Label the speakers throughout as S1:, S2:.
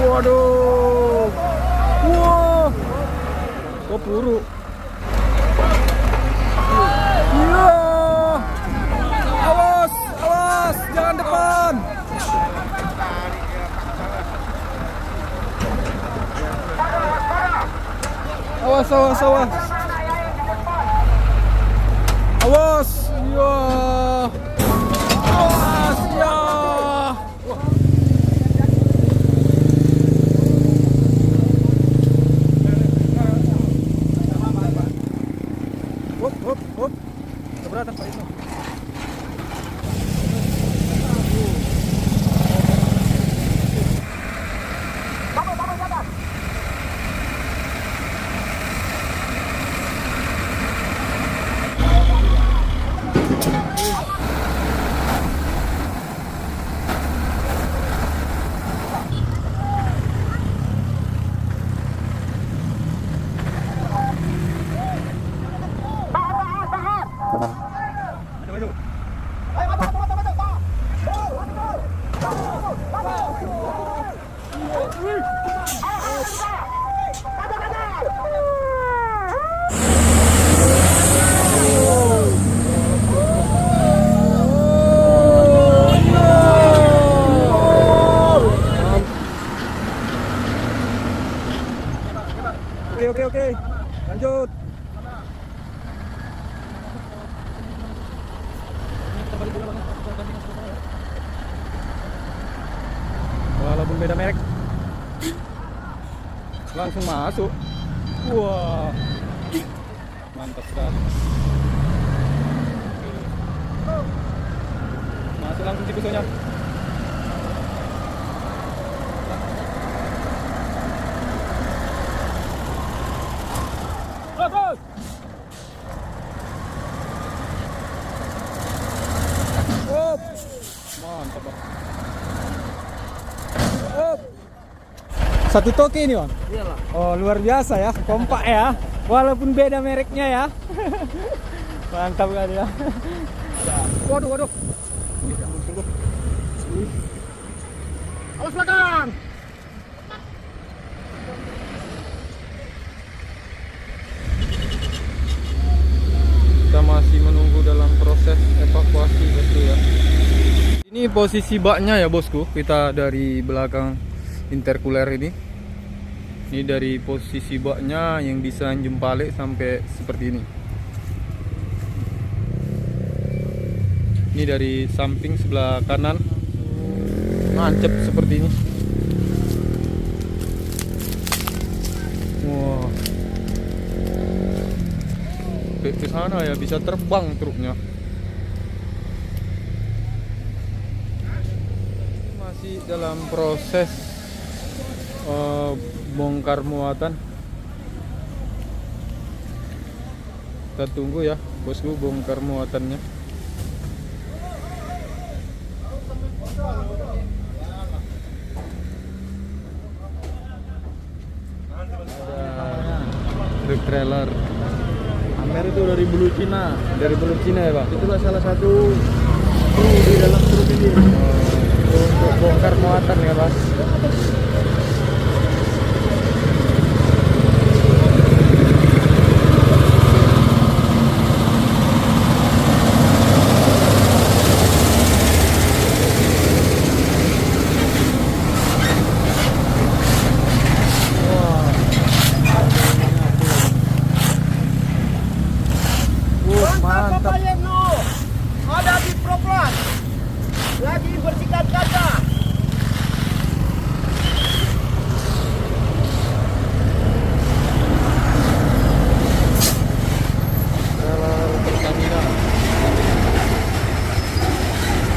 S1: Waduh. Wah. Oh, puru. Iya. Awas, awas, jangan depan. Awas, awas, awas. Awas, iya. Awas, ya. Hop, hop, hop. Keberatan Pak itu. Oke, lanjut. Walaupun beda merek, langsung masuk. Wah, mantap sekali. Masuk langsung di pisaunya. Mantap, Bang. Satu toki ini, Bang? Iyalah. Oh, luar biasa ya, kompak ya. Walaupun beda mereknya ya. Mantap kali ya. Waduh, waduh. Alas belakang. Kita masih menunggu dalam proses evakuasi betul ya. Ini posisi baknya ya bosku. Kita dari belakang intercooler ini. Ini dari posisi baknya yang bisa jempalik sampai seperti ini. Ini dari samping sebelah kanan nancep seperti ini. Wah. Ke sana ya bisa terbang truknya. Masih dalam proses bongkar muatan. Kita tunggu ya bosku bongkar muatannya. Ada truk trailer. Amer itu dari Bulu Cina. Dari Bulu Cina ya, Pak? Itulah salah satu kru di dalam truk ini. Untuk bongkar muatan ya, Pak. Mantap.
S2: Ada di proplan. Lagi bersihkan kaca.
S1: Trailer Pertamina.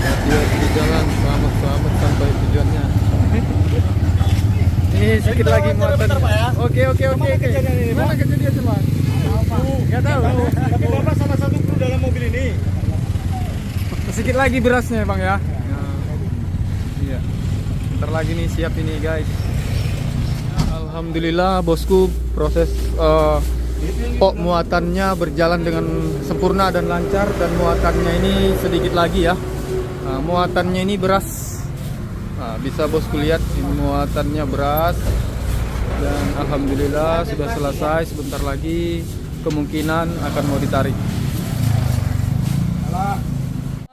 S1: Hati-hati di jalan, selamat sampai tujuannya. Ini sedikit lagi muatan. Oke. Mana kejadian cuma? Nggak tahu.
S2: Tapi Bapak sama satu kru dalam mobil ini.
S1: Sedikit lagi berasnya Bang ya. Iya. Ntar lagi nih siap ini guys. Alhamdulillah bosku proses pok muatannya berjalan dengan sempurna dan lancar dan muatannya ini sedikit lagi ya. Muatannya ini beras Nah, bisa bosku lihat ini muatannya beras dan alhamdulillah sudah selesai. Sebentar lagi kemungkinan akan mau ditarik.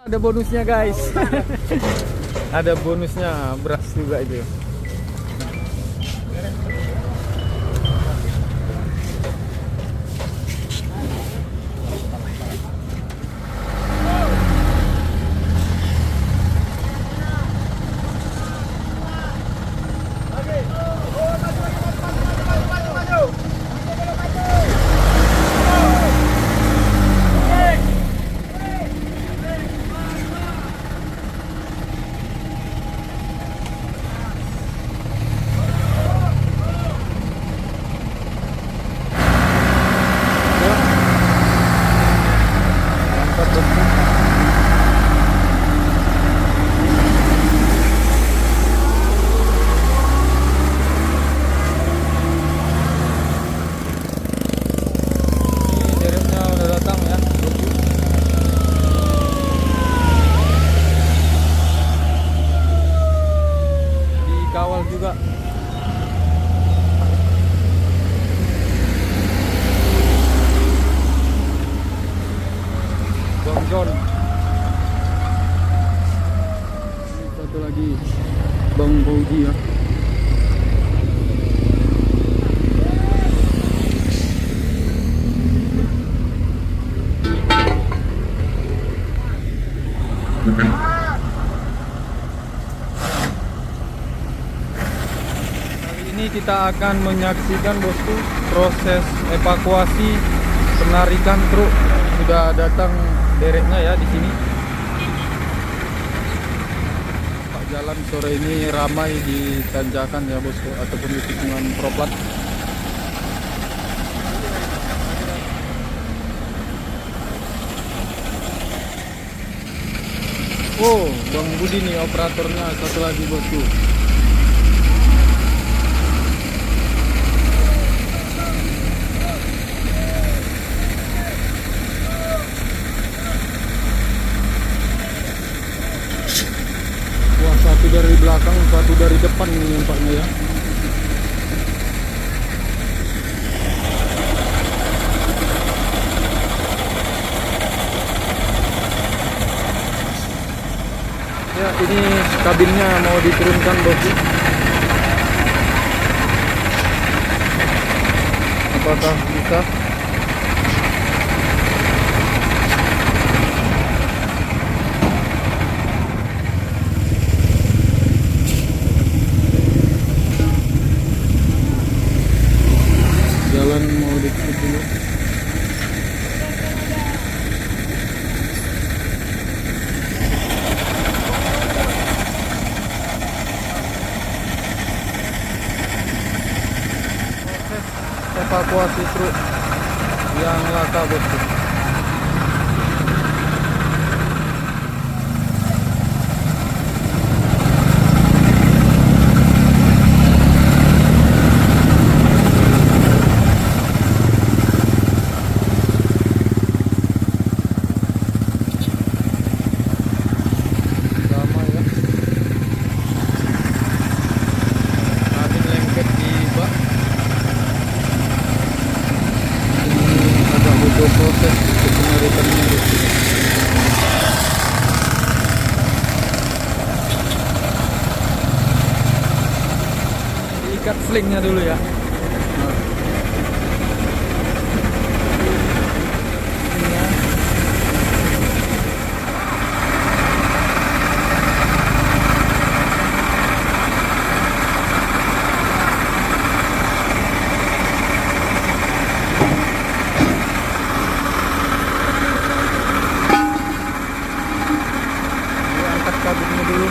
S1: Ada bonusnya guys. Ada bonusnya beras juga itu. Kawal juga. Bang John. Satu lagi Bang Bogi ya. Ini kita akan menyaksikan bosku proses evakuasi penarikan truk. Sudah datang dereknya ya di sini. Pak jalan sore ini ramai di tanjakan ya bosku ataupun di tikungan Proplat. Oh, Bang Budi nih operatornya satu lagi bosku. Satu dari belakang, satu dari depan ini nampaknya ya. Ya, ini kabinnya mau diturunkan bosku. Apakah bisa? Jalan mau ditutup dulu. Proses evakuasi truk yang laka bosku. Proses untuk penarikannya diikat slingnya dulu ya. Kabinnya dulu.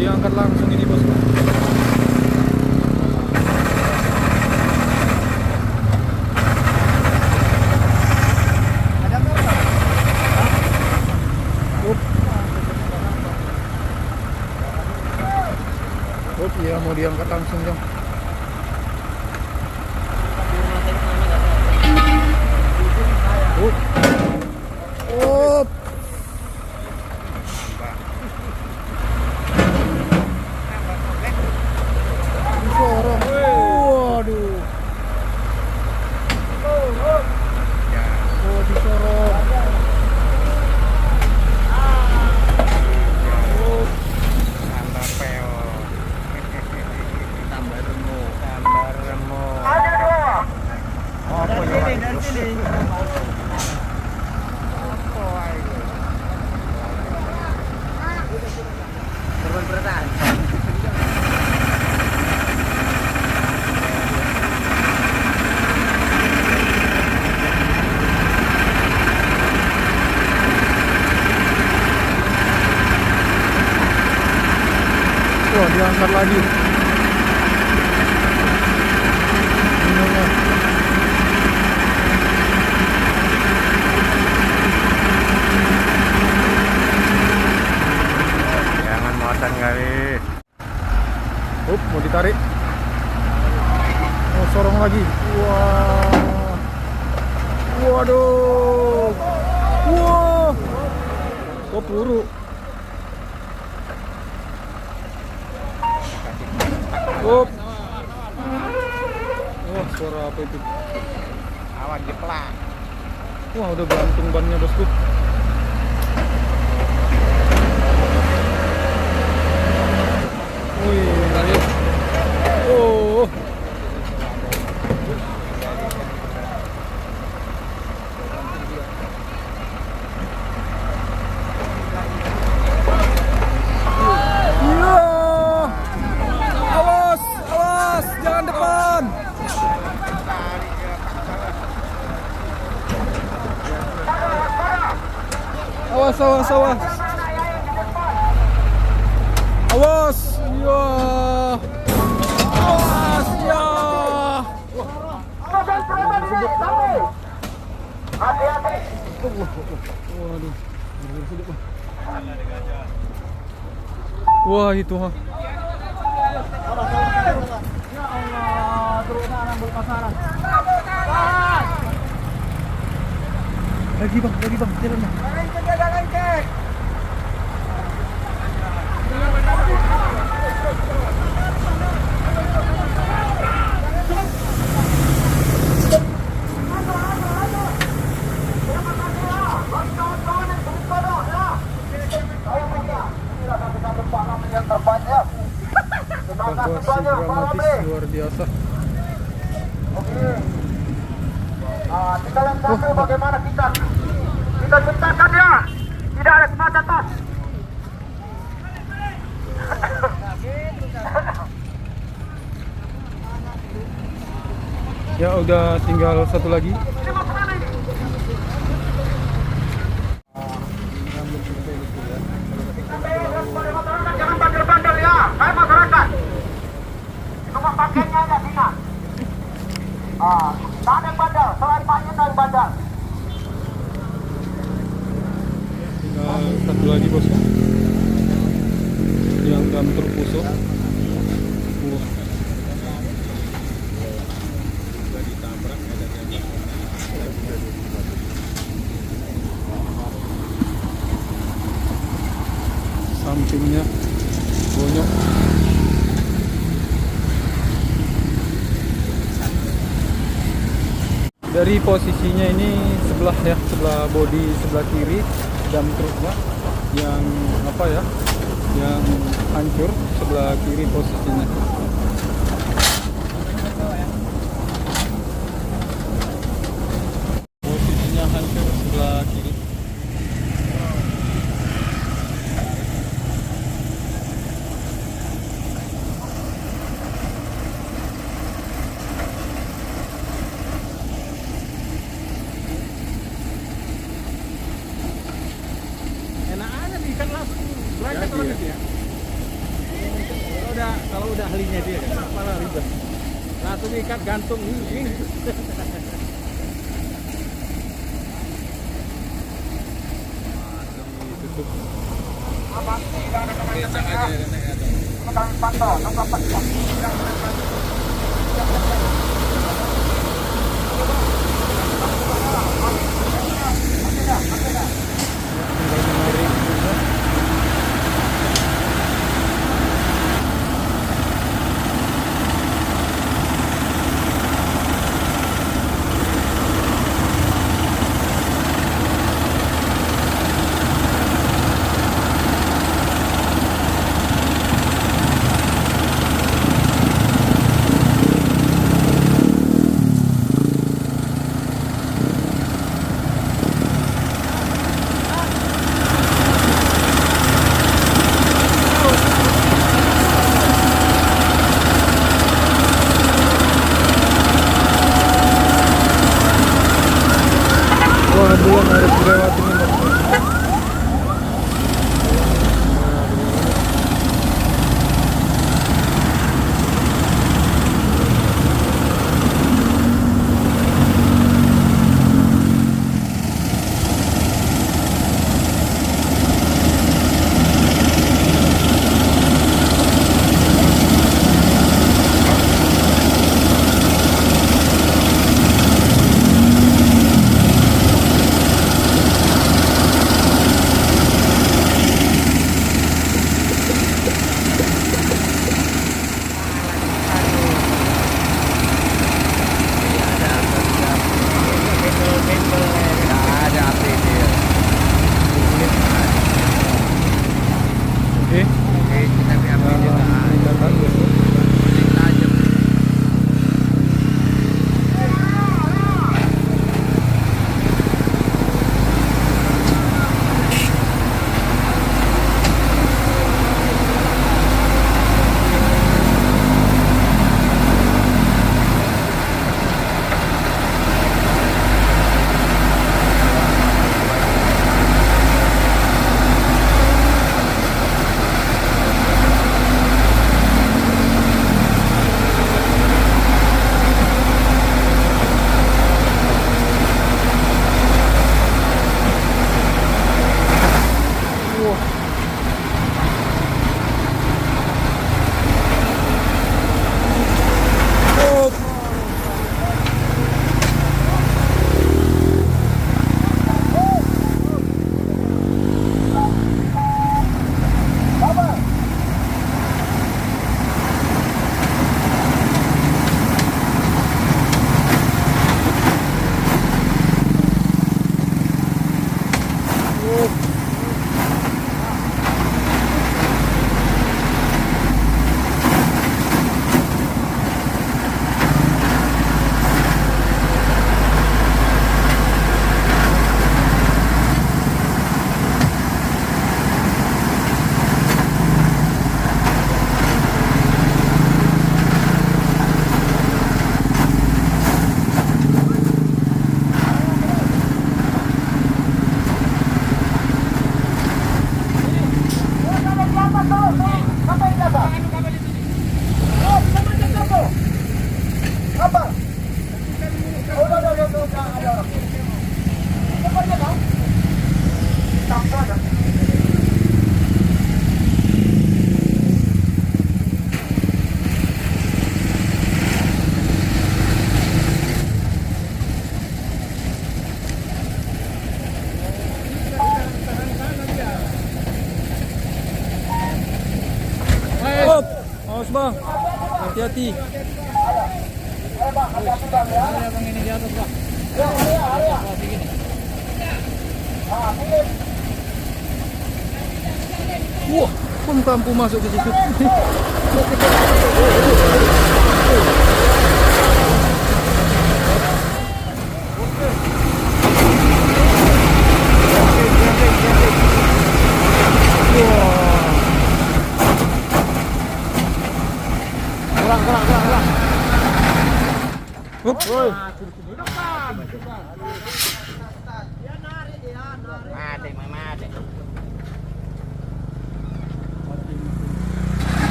S1: diangkat langsung ini bosku.
S2: Ada berapa?
S1: Iya mau diangkat langsung jam. Up. Sorong. Waduh. Oh, disorong.
S2: Ada dua. Dari sini. Korban perasaan.
S1: Wah, diangkat lagi. Ininya.
S3: Jangan muatan kali.
S1: Mau ditarik. Oh, sorong lagi. Wah. Waduh. Wah. Oh, peluru. Oh. Wah, suara apa itu?
S3: Awan jeplak.
S1: Wah, udah gantung bannya bosku. Wih. Oh. Iya. Awas, awas, jangan depan. Awas, awas, awas. Awas, ya. Awas, ya.
S2: Hati-hati.
S1: Waduh. Wah, itu mah.
S2: Ya Allah, turun anak berpasaran.
S1: Lagi bang, jalan bang.
S2: Lengkek.
S1: Evakuasi dramatis luar biasa.
S2: Nah, tinggal yang satu bagaimana kita ciptakan ya, tidak ada kemacetan.
S1: Ya udah tinggal satu lagi.
S2: Jangan bandel-bandel ya, hai masyarakat. Cuma pakainya aja Dina. Tak ada yang bandel, selain pakainya tak ada yang bandel.
S1: Tinggal satu lagi bosku. Yang dam terpusuk. Wah. Sampingnya bonyok. Dari posisinya ini sebelah ya, sebelah bodi sebelah kiri dam truknya yang apa ya, yang hancur sebelah kiri posisinya. Posisinya hancur sebelah kiri.
S2: Enak aja nih kan langsung berangkat orang itu ya.
S4: kalau udah ahlinya dia malah ribet. Langsung ikat gantung ini.
S2: Kami pantau, nomor 4.
S1: Wah, belum harus dilewati ini. Oke.
S3: Kita ambil juga.
S1: Kita bagus. Awas bang, hati-hati. Wah, pun mampu masuk ke situ.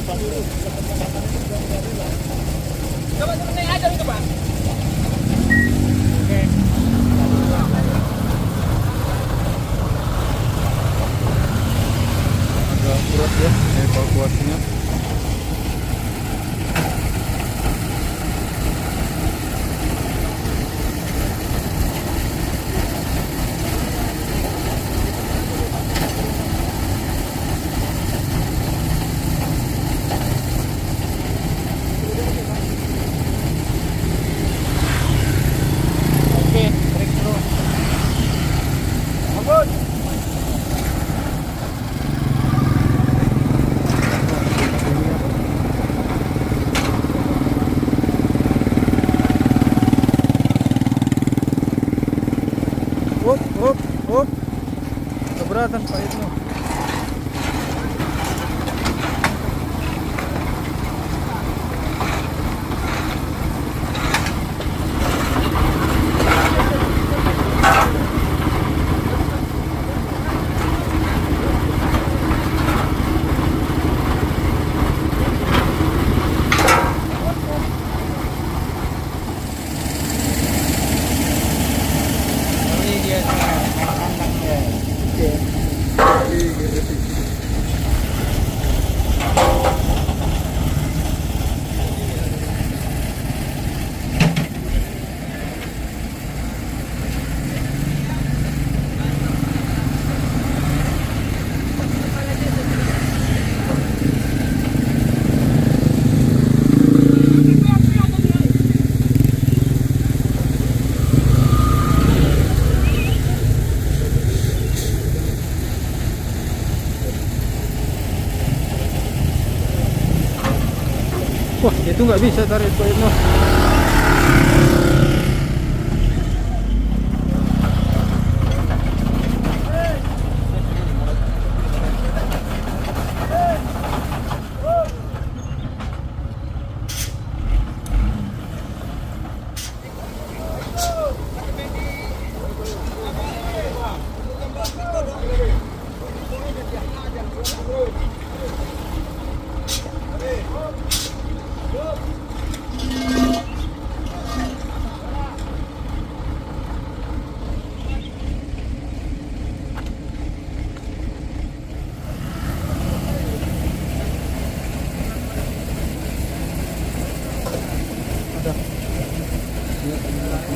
S1: Agak berat ya evakuasinya. Up. Keberatan Pak Ibnu.
S3: Ini dia kandangnya.
S1: Wah, itu nggak bisa tarik Pak Ibnu.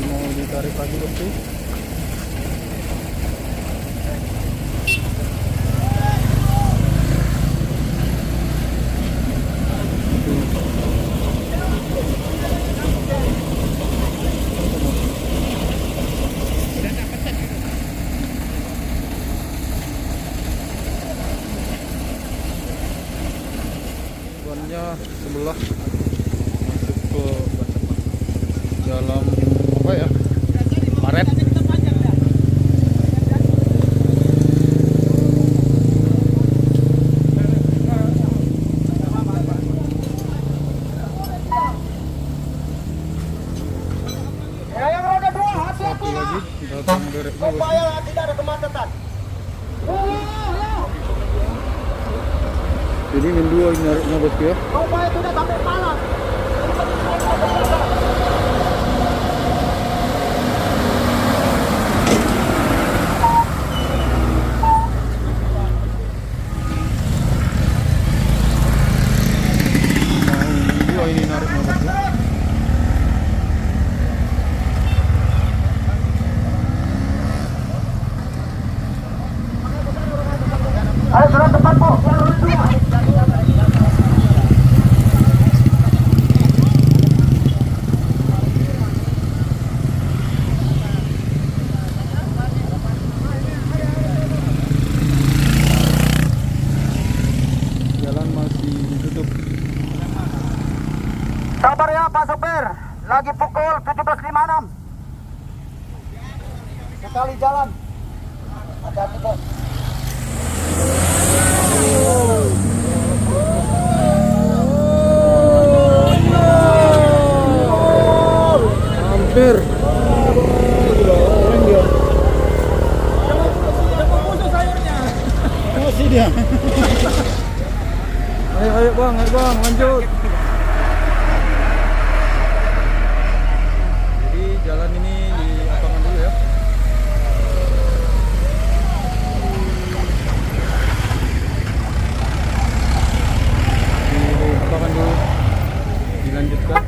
S1: Mau ditarik lagi bosku. Bannya sebelah masuk ke dalam apa ya, karet.
S2: Ya, yang roda 2, hati-hati
S1: Satu
S2: ya.
S1: lagi datang dereknya bosku.
S2: Supaya tidak ada kemacetan.
S1: Jadi min 2 ini nariknya bosku ya.
S2: Supaya tidak sampai panas.
S1: Mau min 2 ini nariknya bosku.
S2: Ayo sudah tepat Bu.
S1: Jalan masih ditutup.
S2: Sabar ya Pak Sopir. Lagi pukul 17.56. Sekali jalan. Hati-hati Bos.
S1: Hampir. Masih dia. Ayo bang, lanjut. Jadi jalan ini di lapangan dulu ya. Di lapangan dulu, dilanjutkan.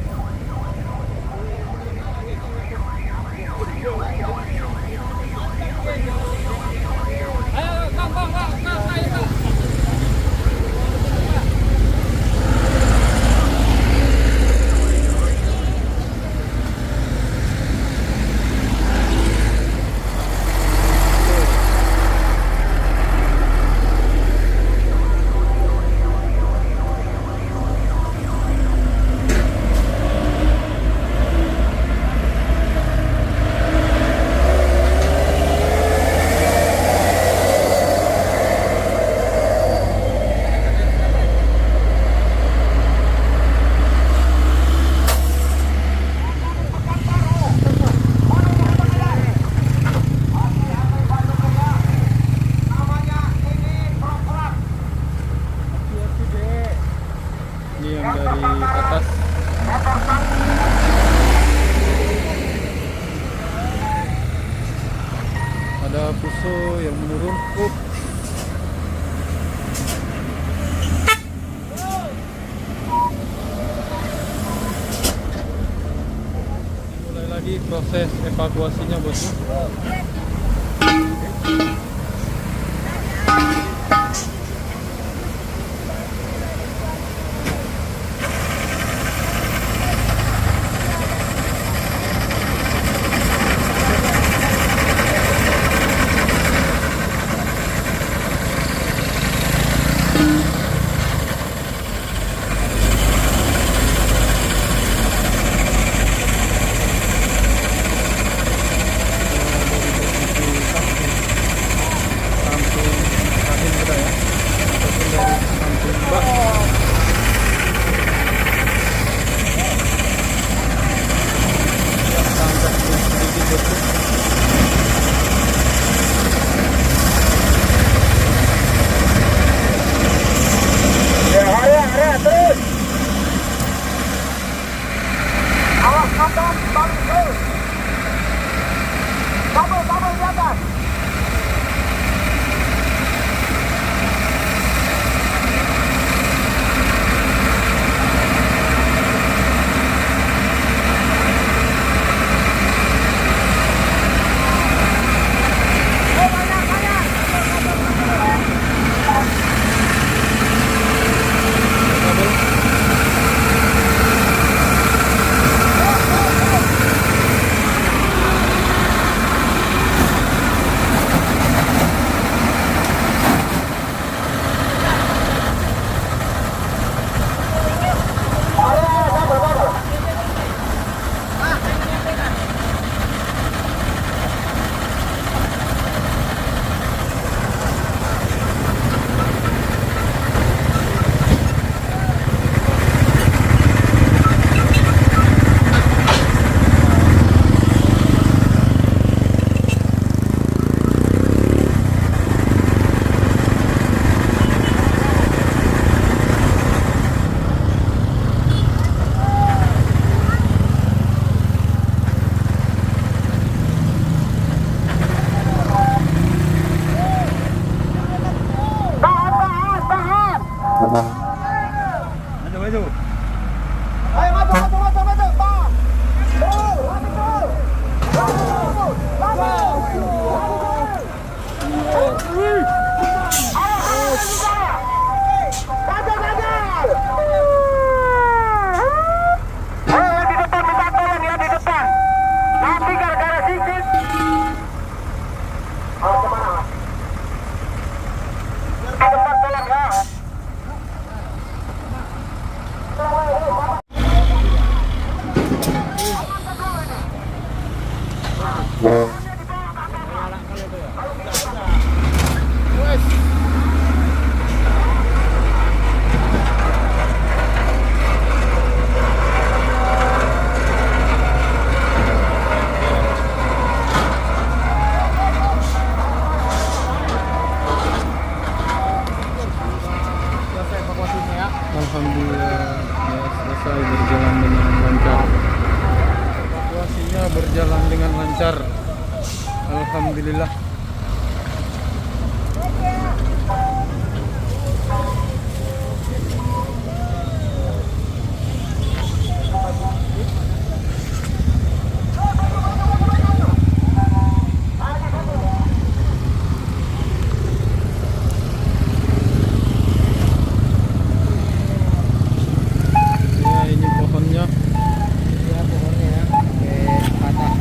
S1: Ini yang dari atas. Ada puso yang menurun. Mulai lagi proses evakuasinya, bosku. Alhamdulillah ya selesai berjalan dengan lancar. Evakuasinya berjalan dengan lancar. Alhamdulillah. Ya ini pohonnya.
S3: Ya pohonnya ya. Patah.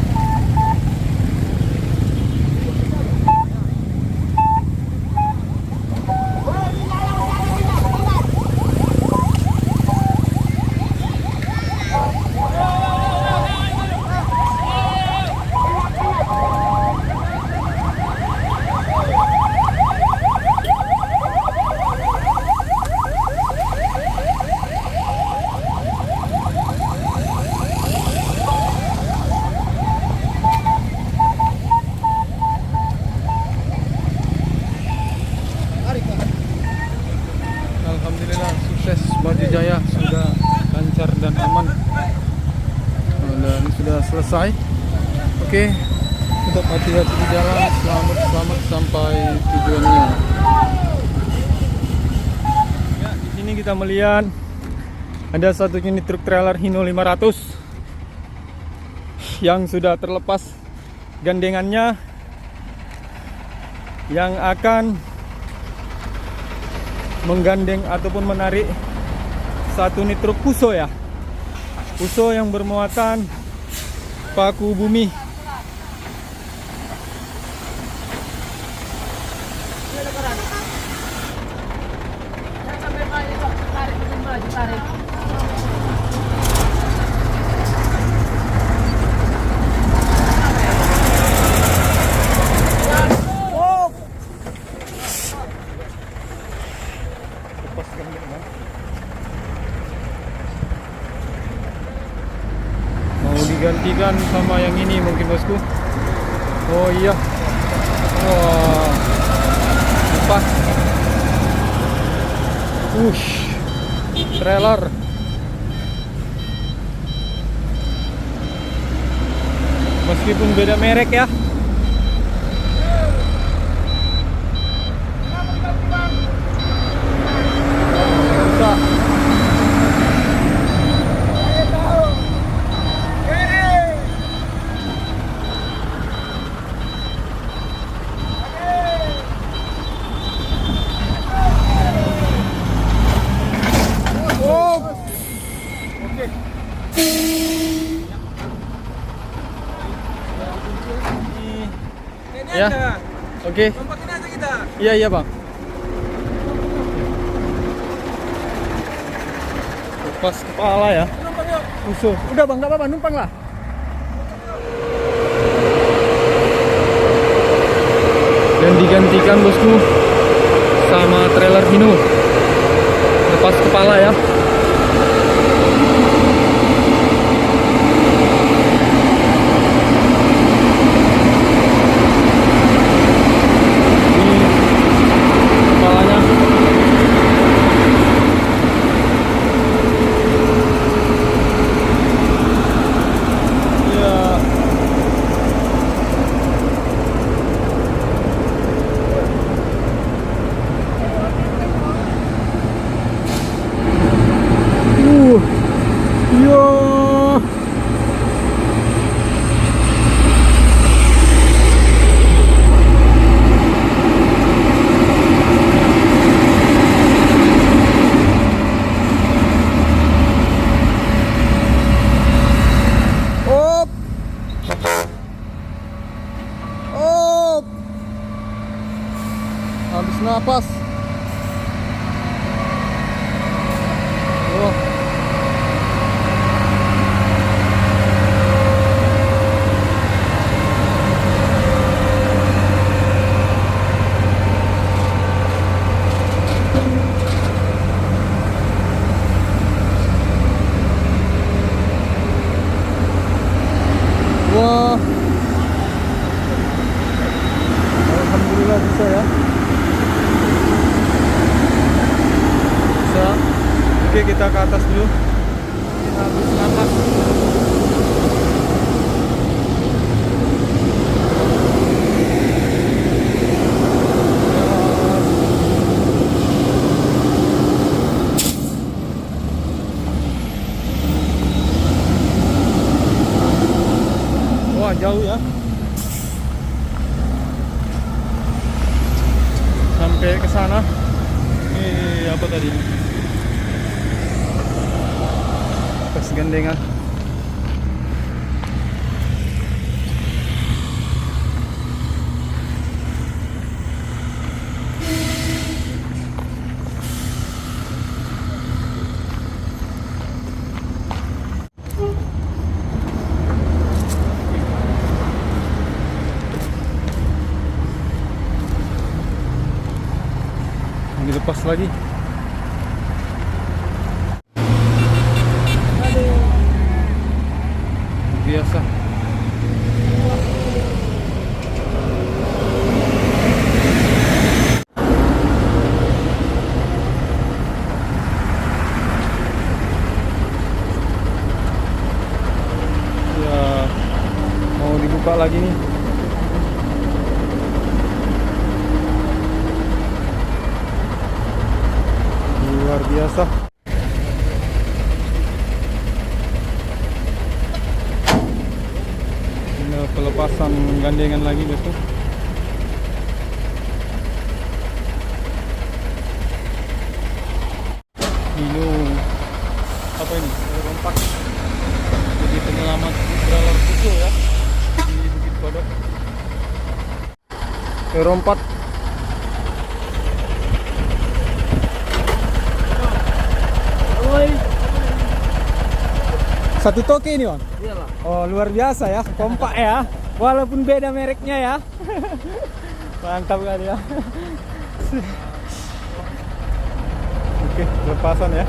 S1: Alhamdulillah sukses, Baju Jaya sudah lancar dan aman dan sudah selesai. Oke, tetap hati-hati di jalan, selamat sampai tujuannya. Ya, di sini kita melihat ada satu unit truk trailer Hino 500 yang sudah terlepas gandengannya, yang akan menggandeng ataupun menarik satu unit truk Fuso ya. Fuso yang bermuatan paku bumi. Mau digantikan sama yang ini mungkin bosku. Oh iya. Wah. Lepas. Trailer. Meskipun beda merek ya. Rusak. Ya. Oke.
S4: Lompatin aja kita.
S1: Iya bang. Lepas kepala ya.
S4: Numpang yuk.
S1: Fuso. Udah bang, nggak apa-apa, numpang lah. Dan digantikan bosku sama trailer Hino. Lepas kepala ya. Oke, kita ke atas dulu. Habis napas. Wah, jauh ya. Sampai ke sana. Ini apa tadi? Pas gandengan. Dilepas lagi. Biasa. Ya, mau dibuka lagi nih. Luar biasa. Ini pelepasan gandengan lagi besok. Ini apa ini? Rompak. Jadi penyelamat trailer kecil ya di Bukit Kodok. Rompak. Satu toke ini, Bang?
S3: Iyalah.
S1: Oh, luar biasa ya, kompak ya. Walaupun beda mereknya ya. Mantap kali ya. Oke, lepasan ya.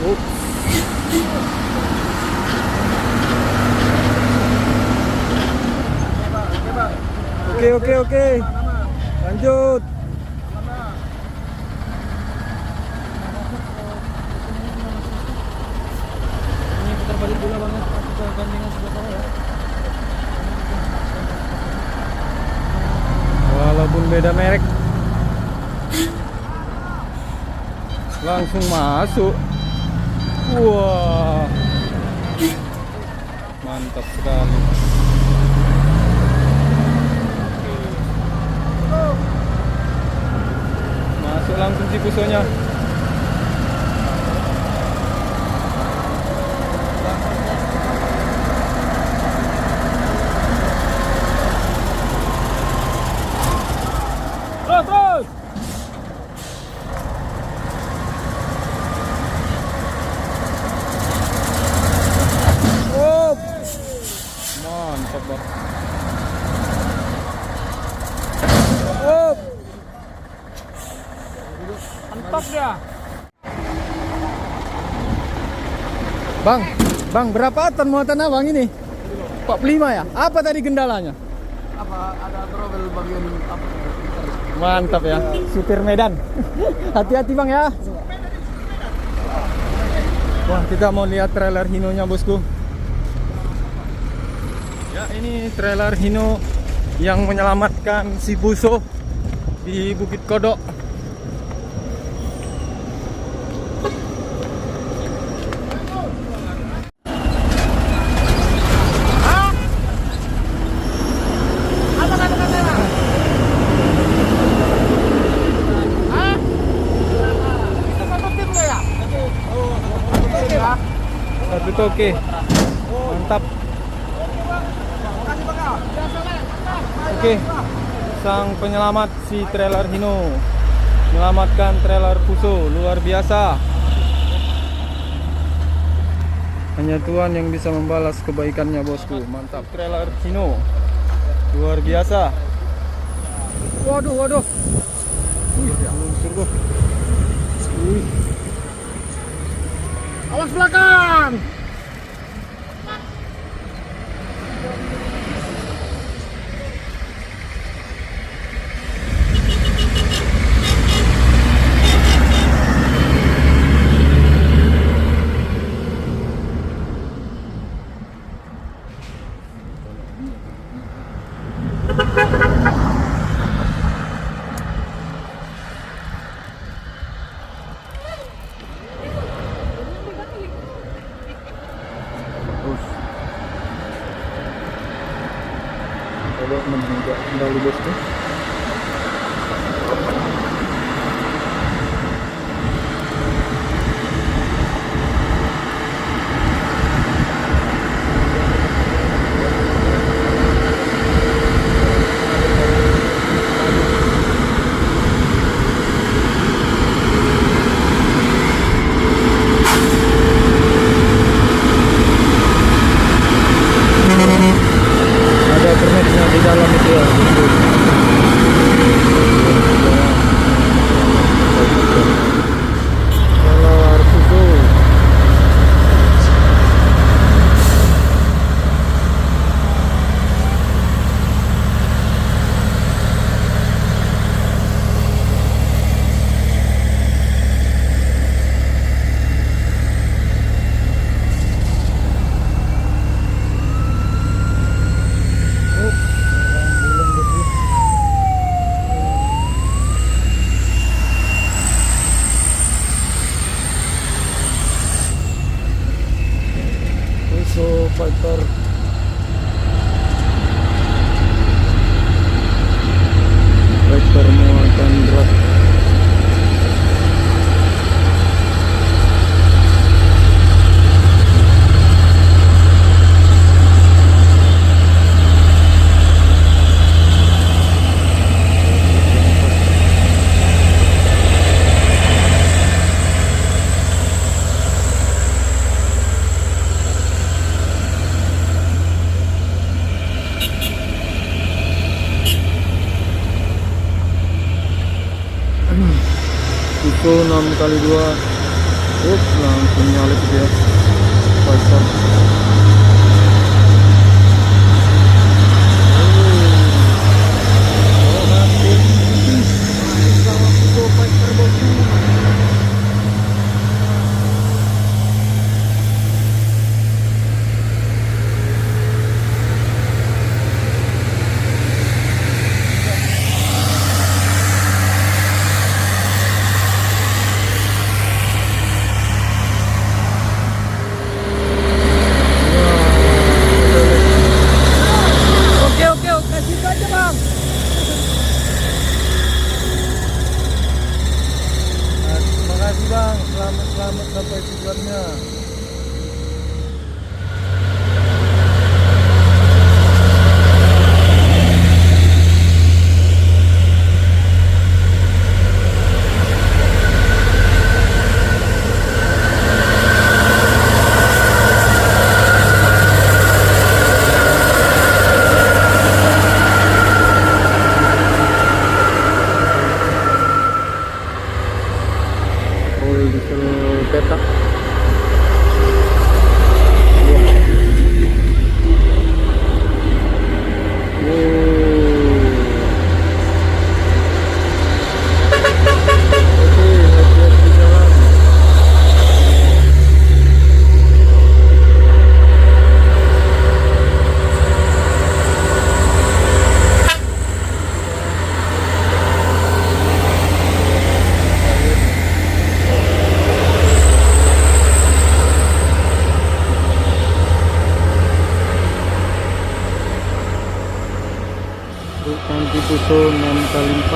S1: Ups. Oke. Lanjut.
S3: Balik dulu Bang ya, ke gandengan sebelah sana ya.
S1: Walaupun beda merek, langsung masuk. Wah, mantap sekali. Masuk langsung Cipusonya. Terus. Oh, mantap Bang. Oh,
S3: Mantap ya.
S1: Bang, berapa ton muatan abang ini? 45 ya? Apa tadi kendalanya?
S3: Apa ada trouble bagian apa?
S1: Mantap ya, supir Medan. Hati-hati Bang ya. Wah, kita mau lihat trailer Hino-nya bosku. Ya, ini trailer Hino yang menyelamatkan si Puso di Bukit Kodok. Satu toke. Mantap. Oke. Sang penyelamat si trailer Hino menyelamatkan trailer Puso, luar biasa. Hanya Tuhan yang bisa membalas kebaikannya bosku. Mantap trailer Hino. Luar biasa. Waduh. Luncur gua.
S3: Awas belakang.
S1: Fuso 6x2. Langsung nyalip dia. Pasar.
S3: Oke, situ aja bang.
S1: Terima kasih bang, selamat sampai tujuannya. Diesel petak. Nanti Fuso 6x4.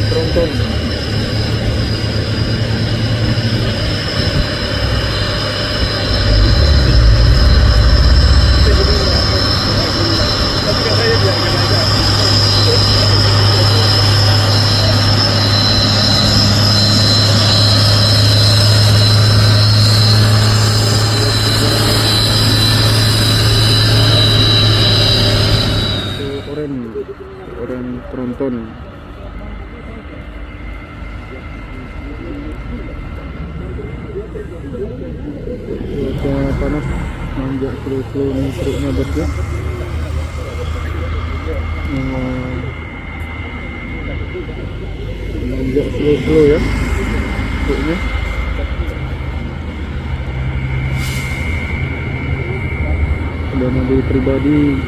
S1: Tronton. Oren Tronton. Cuaca panas, nanjak slow-slow nih truknya bosku. Nanjak slow-slow ya truknya. Udah mobil pribadi.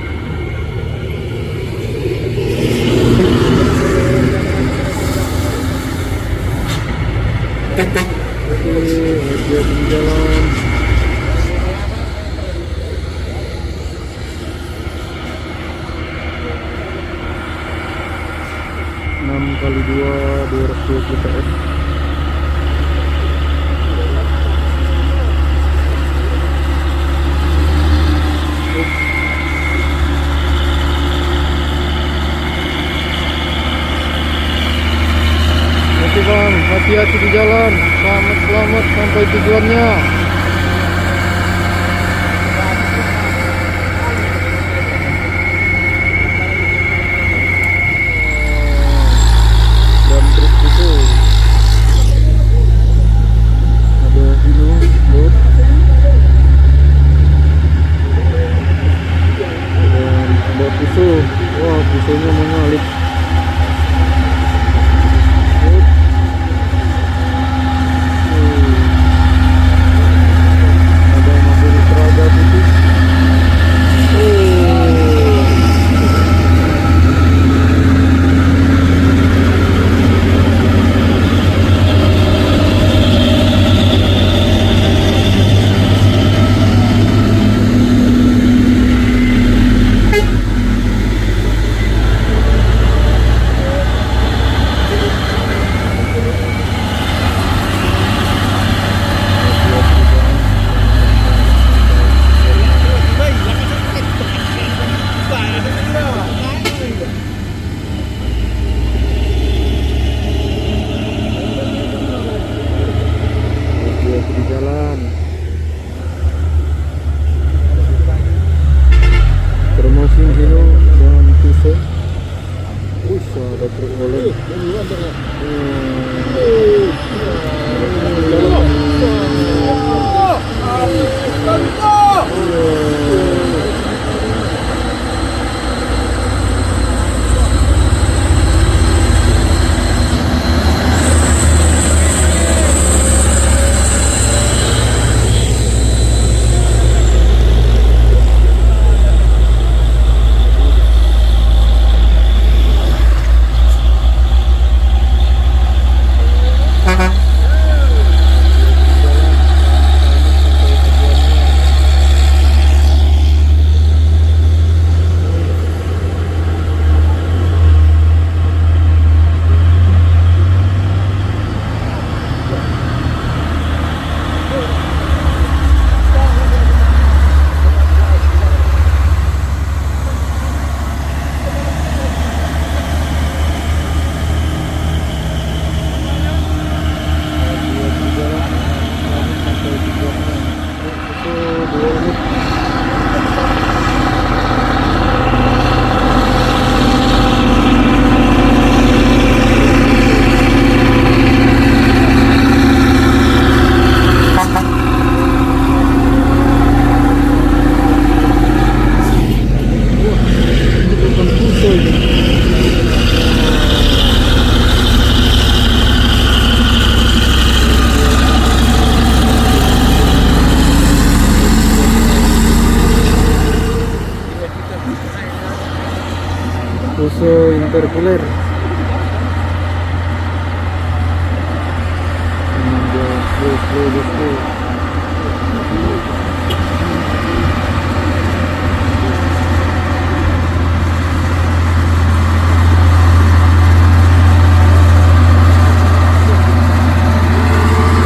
S1: Oke, dia di jalan. Enam kali 220 PS. hati-hati di jalan. Selamat sampai tujuannya. Dan truk itu ada hidung, bot, dan ada pisau. Wah, pisaunya menyalip. Ada mobil Prada putih. Di jalan promosi hero dan pisau. Ada truk oleng. Fuso intercooler. Slow.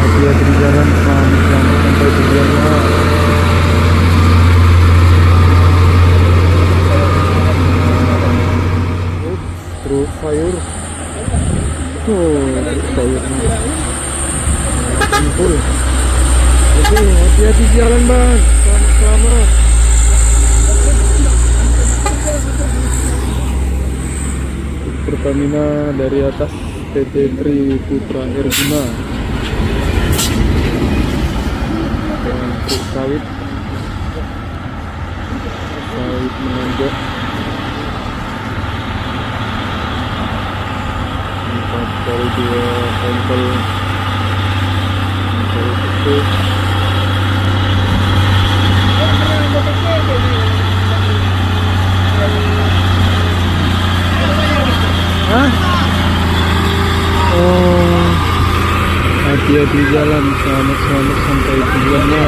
S1: Hati-hati di jalan, selamat sampai tujuannya. Truk sayur. Truk sayurnya kumpul. Oke, hati-hati di jalan bang. Selamat. Pertamina dari atas PT Tri Putra Erguna. Dan truk sawit menanjak 4x2 sampel itu. Hah? Oh, hati-hati jalan, selamat sampai tujuannya.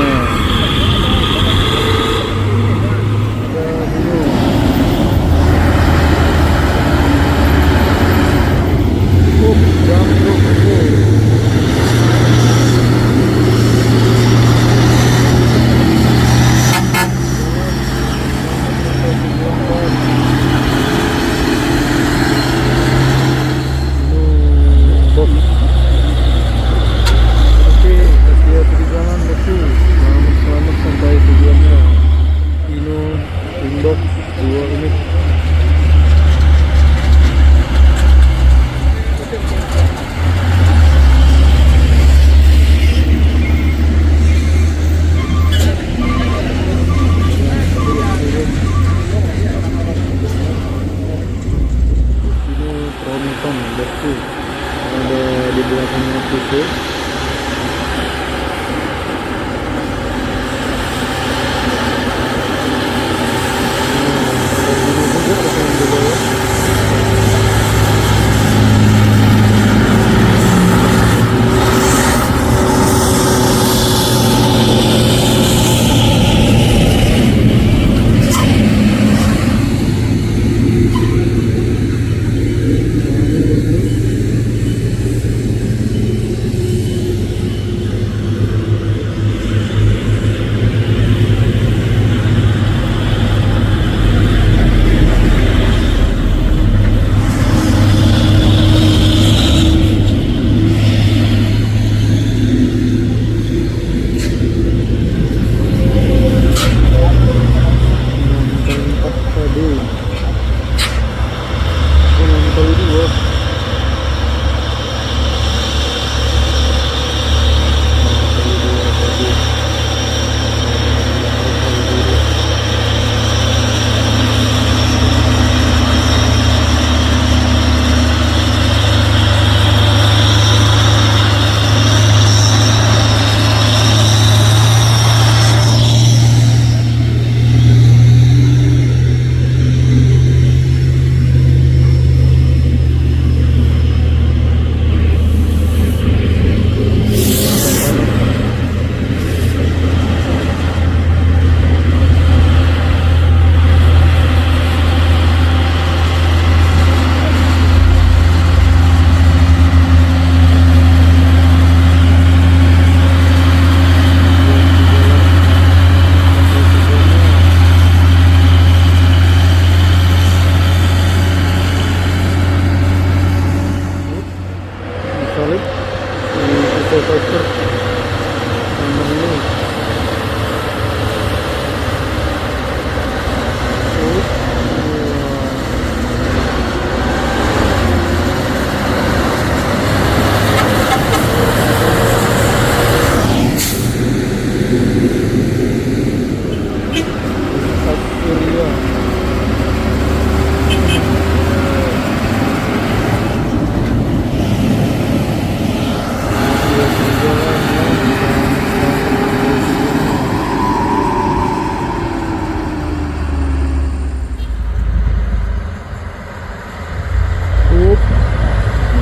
S1: Ada di belakangnya Fuso.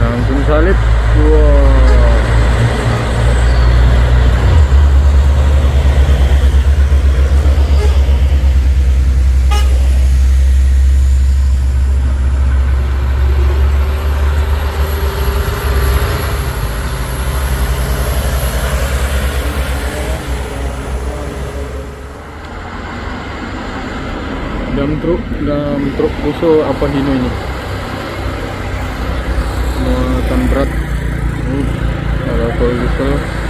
S1: Langsung salib. Wow. Dalam truk Fuso apa Hino ini? Muatan berat. Ada tol diesel.